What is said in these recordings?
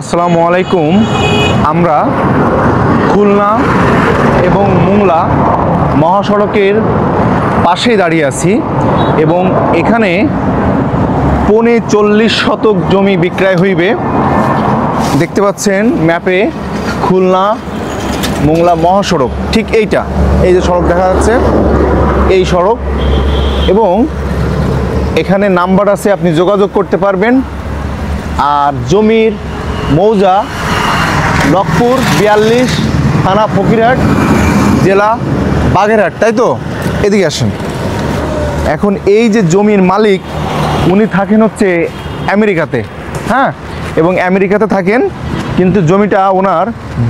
আসসালামু আলাইকুম। আমরা খুলনা এবং মোংলা মহাসড়কের পাশেই দাঁড়িয়ে আছি এবং এখানে ৪৫ শতক জমি বিক্রয় হইবে। দেখতে পাচ্ছেন ম্যাপে খুলনা মোংলা মহাসড়ক, ঠিক এইটা, এই যে সড়ক দেখা যাচ্ছে এই সড়ক, এবং এখানে নাম্বার আছে, আপনি যোগাযোগ করতে পারবেন। আর জমির মৌজা লক্ষপুর, ৪২, থানা ফকিরহাট, জেলা বাগেরহাট, তাই তো? এদিকে আসেন। এখন এই যে জমির মালিক উনি থাকেন হচ্ছে আমেরিকাতে, হ্যাঁ, এবং আমেরিকাতে থাকেন, কিন্তু জমিটা ওনার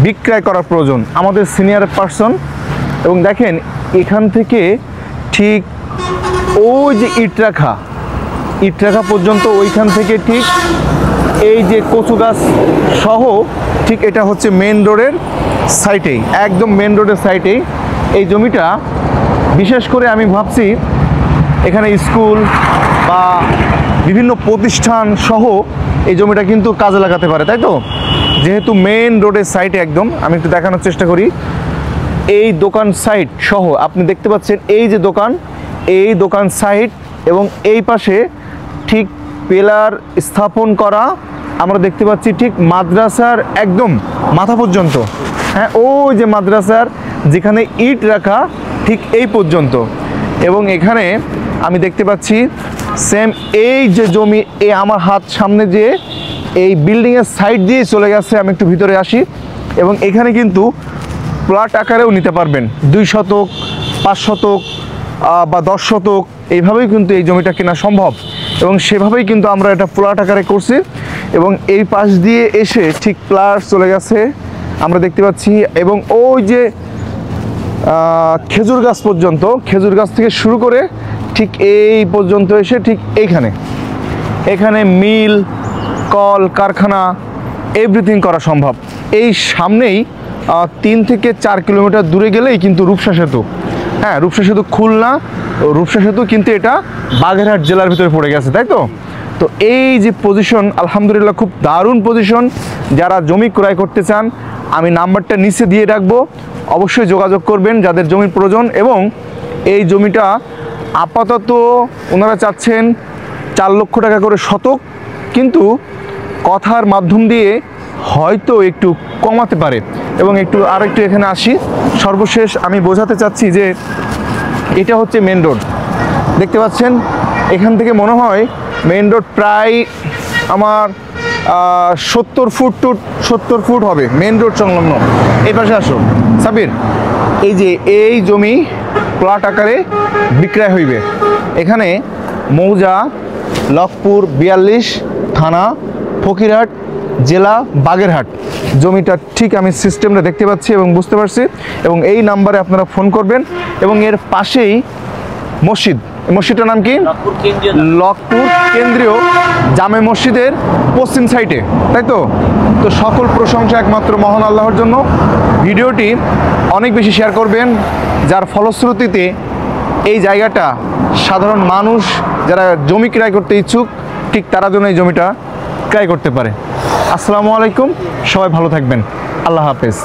বিক্রয় করার প্রয়োজন, আমাদের সিনিয়র পার্সন। এবং দেখেন এখান থেকে ঠিক ওই যে ইটরাখা পর্যন্ত, ওইখান থেকে ঠিক এই যে কচু গাছ সহ ঠিক এটা হচ্ছে মেন রোডের সাইটেই, একদম মেন রোডের সাইটেই এই জমিটা। বিশেষ করে আমি ভাবছি এখানে স্কুল বা বিভিন্ন প্রতিষ্ঠান সহ এই জমিটা কিন্তু কাজে লাগাতে পারে, তাই তো? যেহেতু মেন রোডের সাইটে একদম, আমি একটু দেখানোর চেষ্টা করি। এই দোকান সাইট সহ আপনি দেখতে পাচ্ছেন এই যে দোকান সাইট, এবং এই পাশে ঠিক পিলার স্থাপন করা আমরা দেখতে পাচ্ছি ঠিক মাদ্রাসার একদম মাথা পর্যন্ত, হ্যাঁ, ওই যে মাদ্রাসার যেখানে ইট রাখা ঠিক এই পর্যন্ত। এবং এখানে আমি দেখতে পাচ্ছি সেম এই যে জমি, এই আমার হাত সামনে যে এই বিল্ডিংয়ের সাইড দিয়ে চলে গেছে। আমি একটু ভিতরে আসি, এবং এখানে কিন্তু প্লট আকারেও নিতে পারবেন, ২ শতক, ৫ শতক বা ১০ শতক, এইভাবেই কিন্তু এই জমিটা কেনা সম্ভব। এবং সেভাবেই কিন্তু আমরা এটা প্লট আকারে করছি। এবং এই পাশ দিয়ে এসে ঠিক প্লট চলে গেছে আমরা দেখতে পাচ্ছি, এবং ওই যে খেজুর গাছ পর্যন্ত, খেজুর গাছ থেকে শুরু করে ঠিক এই পর্যন্ত এসে ঠিক এখানে মিল, কল কারখানা এভরিথিং করা সম্ভব। এই সামনেই ৩ থেকে ৪ কিলোমিটার দূরে গেলেই কিন্তু রূপসা সেতু, হ্যাঁ, রূপসা সেতু খুলনা, রূপসা সেতু কিন্তু এটা বাগেরহাট জেলার ভিতরে পড়ে গেছে, তাই তো? তো এই যে পজিশন, আলহামদুলিল্লাহ খুব দারুণ পজিশন। যারা জমি ক্রয় করতে চান আমি নাম্বারটা নিচে দিয়ে রাখবো, অবশ্যই যোগাযোগ করবেন যাদের জমির প্রয়োজন। এবং এই জমিটা আপাতত ওনারা চাচ্ছেন ৪ লক্ষ টাকা করে শতক, কিন্তু কথার মাধ্যম দিয়ে হয়তো একটু কমাতে পারে। এবং আরেকটু এখানে আসি, সর্বশেষ আমি বোঝাতে চাচ্ছি যে এটা হচ্ছে মেন রোড, দেখতে পাচ্ছেন এখান থেকে মনে হয় মেন রোড প্রায় আমার ৭০ ফুট হবে মেন রোড সংলগ্ন। এই পাশে আসো সাবির, এই যে এই জমি প্লট আকারে বিক্রয় হইবে। এখানে মৌজা লক্ষপুর, ৪২, থানা ফকিরহাট, জেলা বাগেরহাট। জমিটা ঠিক আমি সিস্টেমটা দেখতে পাচ্ছি এবং বুঝতে পারছি। এবং এই নাম্বারে আপনারা ফোন করবেন। এবং এর পাশেই মসজিদটার নাম কি? লক্ষপুর কেন্দ্রীয় জামে মসজিদের পশ্চিম সাইডে, তাই তো? তো সকল প্রশংসা একমাত্র মহান আল্লাহর জন্য। ভিডিওটি অনেক বেশি শেয়ার করবেন, যার ফলশ্রুতিতে এই জায়গাটা সাধারণ মানুষ যারা জমি ক্রয় করতে ইচ্ছুক ঠিক তারা যেন এই জমিটা ক্রয় করতে পারে। আসসালামু আলাইকুম, সবাই ভালো থাকবেন, আল্লাহ হাফেজ।